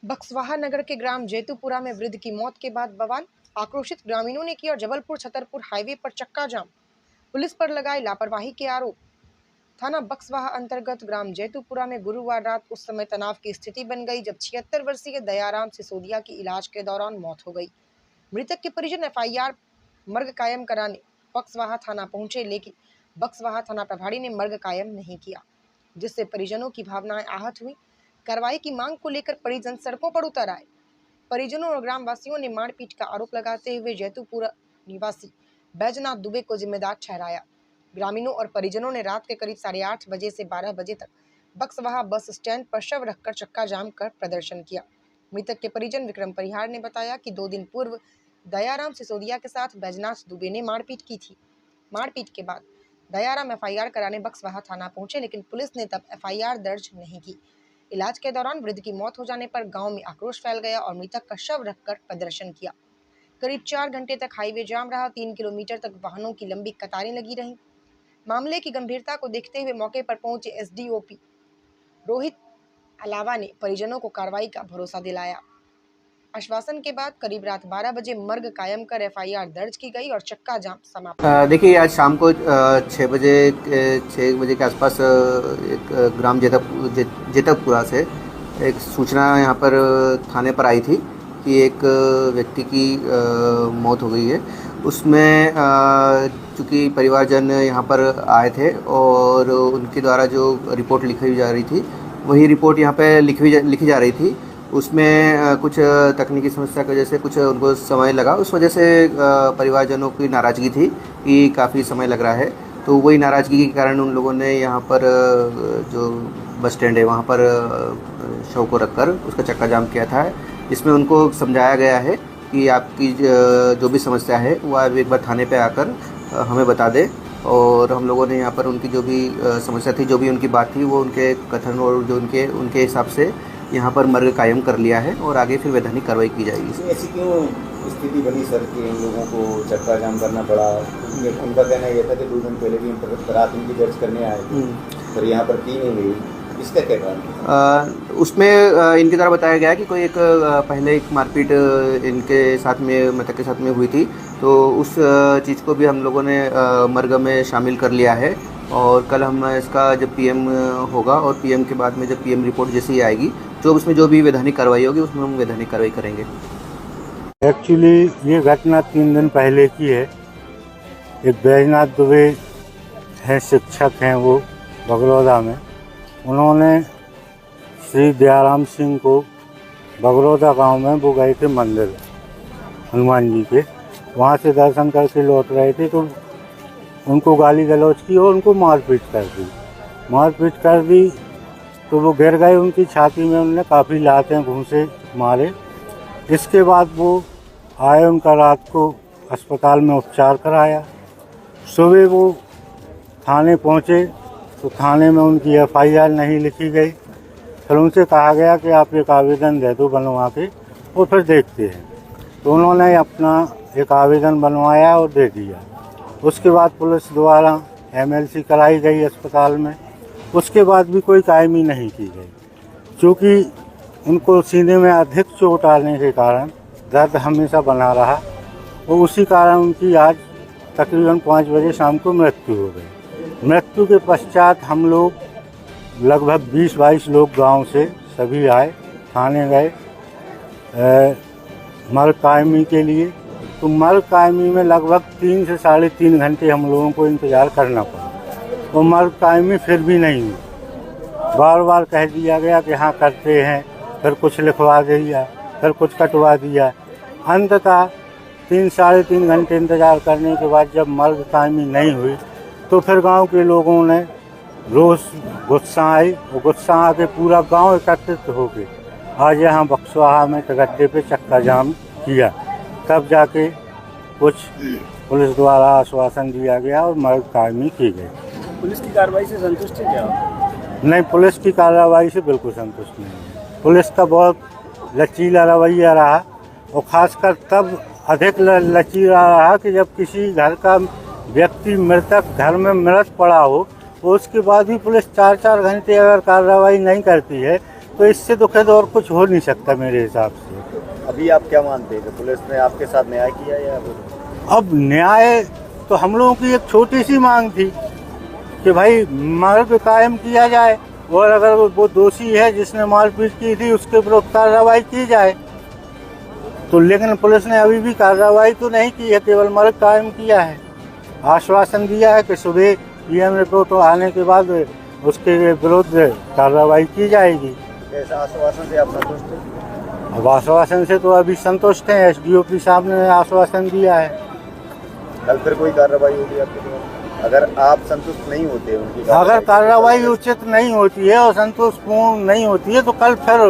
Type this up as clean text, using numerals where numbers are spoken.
बक्सवाहा नगर के ग्राम जैतूपुरा में वृद्ध की मौत के बाद बवाल। आक्रोशित ग्रामीणों ने किया जबलपुर छतरपुर हाईवे पर चक्का जाम। पुलिस पर लगाए लापरवाही के आरोप। थाना बक्सवाहा अंतर्गत ग्राम जैतूपुरा में गुरुवार रात उस समय तनाव की स्थिति बन गई जब 76 वर्षीय दयाराम सिसोदिया की इलाज के दौरान मौत हो गई। मृतक के परिजन एफआईआर मर्ग कायम कराने बक्सवाहा थाना पहुंचे, लेकिन बक्सवाहा थाना प्रभारी ने मर्ग कायम नहीं किया, जिससे परिजनों की भावनाएं आहत हुई। कार्रवाई की मांग को लेकर परिजन सड़कों पर उतर आए। परिजनों और ग्रामवासियों ने मारपीट का आरोप लगाते हुए जैतूपुरा निवासी बैजनाथ दुबे को जिम्मेदार ठहराया। ग्रामीणों और परिजनों ने रात के करीब 8:30 बजे से 12 बजे तक बक्सवाहा बस स्टैंड पर शव रखकर चक्का जाम कर प्रदर्शन किया। मृतक के परिजन विक्रम परिहार ने बताया कि 2 दिन पूर्व दयाराम सिसोदिया के साथ बैजनाथ दुबे ने मारपीट की थी। मारपीट के बाद दयाराम एफआईआर कराने बक्सवाहा थाना पहुंचे, लेकिन पुलिस ने तब एफआईआर दर्ज नहीं की। इलाज के दौरान वृद्ध की मौत हो जाने पर गांव में आक्रोश फैल गया और मृतक का शव रखकर प्रदर्शन किया। करीब 4 घंटे तक हाईवे जाम रहा। 3 किलोमीटर तक वाहनों की लंबी कतारें लगी रहीं। मामले की गंभीरता को देखते हुए मौके पर पहुंचे एसडीओपी रोहित अलावा ने परिजनों को कार्रवाई का भरोसा दिलाया। आश्वासन के बाद करीब रात 12 बजे मर्ग कायम कर एफआईआर दर्ज की गई और चक्का जाम समाप्त। देखिए, आज शाम को 6 बजे के आसपास एक ग्राम जैतूपुरा से एक सूचना यहाँ पर थाने पर आई थी कि एक व्यक्ति की मौत हो गई है। उसमें चूँकि परिवारजन यहाँ पर आए थे और उनके द्वारा जो रिपोर्ट लिखी जा रही थी वही रिपोर्ट यहाँ पे लिखी जा रही थी। उसमें कुछ तकनीकी समस्या की वजह से कुछ उनको समय लगा। उस वजह से परिवारजनों की नाराज़गी थी कि काफ़ी समय लग रहा है, तो वही नाराज़गी के कारण उन लोगों ने यहाँ पर जो बस स्टैंड है वहाँ पर शव को रखकर उसका चक्का जाम किया था। इसमें उनको समझाया गया है कि आपकी जो भी समस्या है वो आप एक बार थाने पे आकर हमें बता दें, और हम लोगों ने यहाँ पर उनकी जो भी समस्या थी, जो भी उनकी बात थी, वो उनके कथन और जो उनके हिसाब से यहाँ पर मर्ग कायम कर लिया है और आगे फिर वैधानिक कार्रवाई की जाएगी। ऐसी क्यों स्थिति बनी सर कि इन लोगों को चक्का जाम करना पड़ा? उनका कहना यह था कि 2 दिन पहले भी रात इनकी दर्ज करने आए थे, पर यहाँ पर की नहीं गई। इसका क्या कारण? उसमें इनके द्वारा बताया गया कि कोई एक पहले एक मारपीट इनके साथ में मृतक के साथ में हुई थी, तो उस चीज़ को भी हम लोगों ने मर्ग में शामिल कर लिया है। और कल हम इसका जब पीएम होगा और पीएम के बाद में जब पीएम रिपोर्ट जैसे ही आएगी, जो उसमें जो भी वैधानिक कार्रवाई होगी उसमें हम वैधानिक कार्रवाई करेंगे। एक्चुअली ये घटना 3 दिन पहले की है। एक बैजनाथ दुबे हैं, शिक्षक हैं वो बगरौदा में। उन्होंने श्री दयाराम सिंह को बगरौदा गांव में वो गए थे मंदिर हनुमान जी के, वहाँ से दर्शन करके लौट रहे थे तो उनको गाली गलौज की और उनको मारपीट कर दी तो वो गिर गए। उनकी छाती में उन्होंने काफ़ी लातें घूंसे मारे। इसके बाद वो आए, उनका रात को अस्पताल में उपचार कराया। सुबह वो थाने पहुँचे तो थाने में उनकी एफआईआर नहीं लिखी गई। फिर उनसे कहा गया कि आप एक आवेदन दे दो बनवा के और फिर देखते हैं। तो उन्होंने अपना एक आवेदन बनवाया और दे दिया। उसके बाद पुलिस द्वारा एमएलसी कराई गई अस्पताल में। उसके बाद भी कोई कायमी नहीं की गई, क्योंकि उनको सीने में अधिक चोट आने के कारण दर्द हमेशा बना रहा और उसी कारण उनकी आज तकरीबन 5 बजे शाम को मृत्यु हो गई। मृत्यु के पश्चात हम लोग लगभग 20-22 लोग गांव से सभी आए, थाने गए मर्ग कायमी के लिए। तो मर्ग कायमी में लगभग 3 से 3.5 घंटे हम लोगों को इंतज़ार करना पड़ा और मर्ग कायमी फिर भी नहीं हुई। बार बार कह दिया गया कि हाँ करते हैं, फिर कुछ लिखवा दिया, फिर कुछ कटवा दिया। अंततः 3-3.5 घंटे इंतज़ार करने के बाद जब मर्ग कायमी नहीं हुई तो फिर गांव के लोगों ने रोज़ गुस्सा आई और गुस्सा आके पूरा गांव एकत्रित हो गए आज यहाँ बक्सवाहा में तगड्डे पे चक्का जाम किया। तब जाके कुछ पुलिस द्वारा आश्वासन दिया गया और मर्ग कायमी की गई। पुलिस की कार्रवाई से संतुष्ट है क्या? नहीं, पुलिस की कार्रवाई से बिल्कुल संतुष्ट नहीं है। पुलिस का बहुत लचीला रवैया रहा और ख़ासकर तब अधिक लचीला रहा कि जब किसी घर का व्यक्ति मृतक घर में मृत पड़ा हो, तो उसके बाद भी पुलिस 4-4 घंटे अगर कार्रवाई नहीं करती है तो इससे दुखद और कुछ हो नहीं सकता मेरे हिसाब से। अभी आप क्या मानते हैं कि पुलिस ने आपके साथ न्याय किया या अब न्याय तो हम लोगों की एक छोटी सी मांग थी कि भाई मार्ग कायम किया जाए और अगर वो दोषी है जिसने मारपीट की थी उसके विरुद्ध कार्रवाई की जाए। तो लेकिन पुलिस ने अभी भी कार्रवाई तो नहीं की है, केवल मार्ग कायम किया है। आश्वासन दिया है कि सुबह पीएम रिपोर्ट आने के बाद उसके विरुद्ध कार्रवाई की जाएगी। ऐसा आश्वासन से आप संतुष्ट हैं? अब आश्वासन से तो अभी संतुष्ट हैं, एसडीओपी साहब ने आश्वासन दिया है। कल फिर कोई कार्रवाई होगी आपके द्वारा अगर आप संतुष्ट नहीं होते उनकी अगर कार्रवाई उचित नहीं होती है और संतोषपूर्ण नहीं होती है तो कल फिर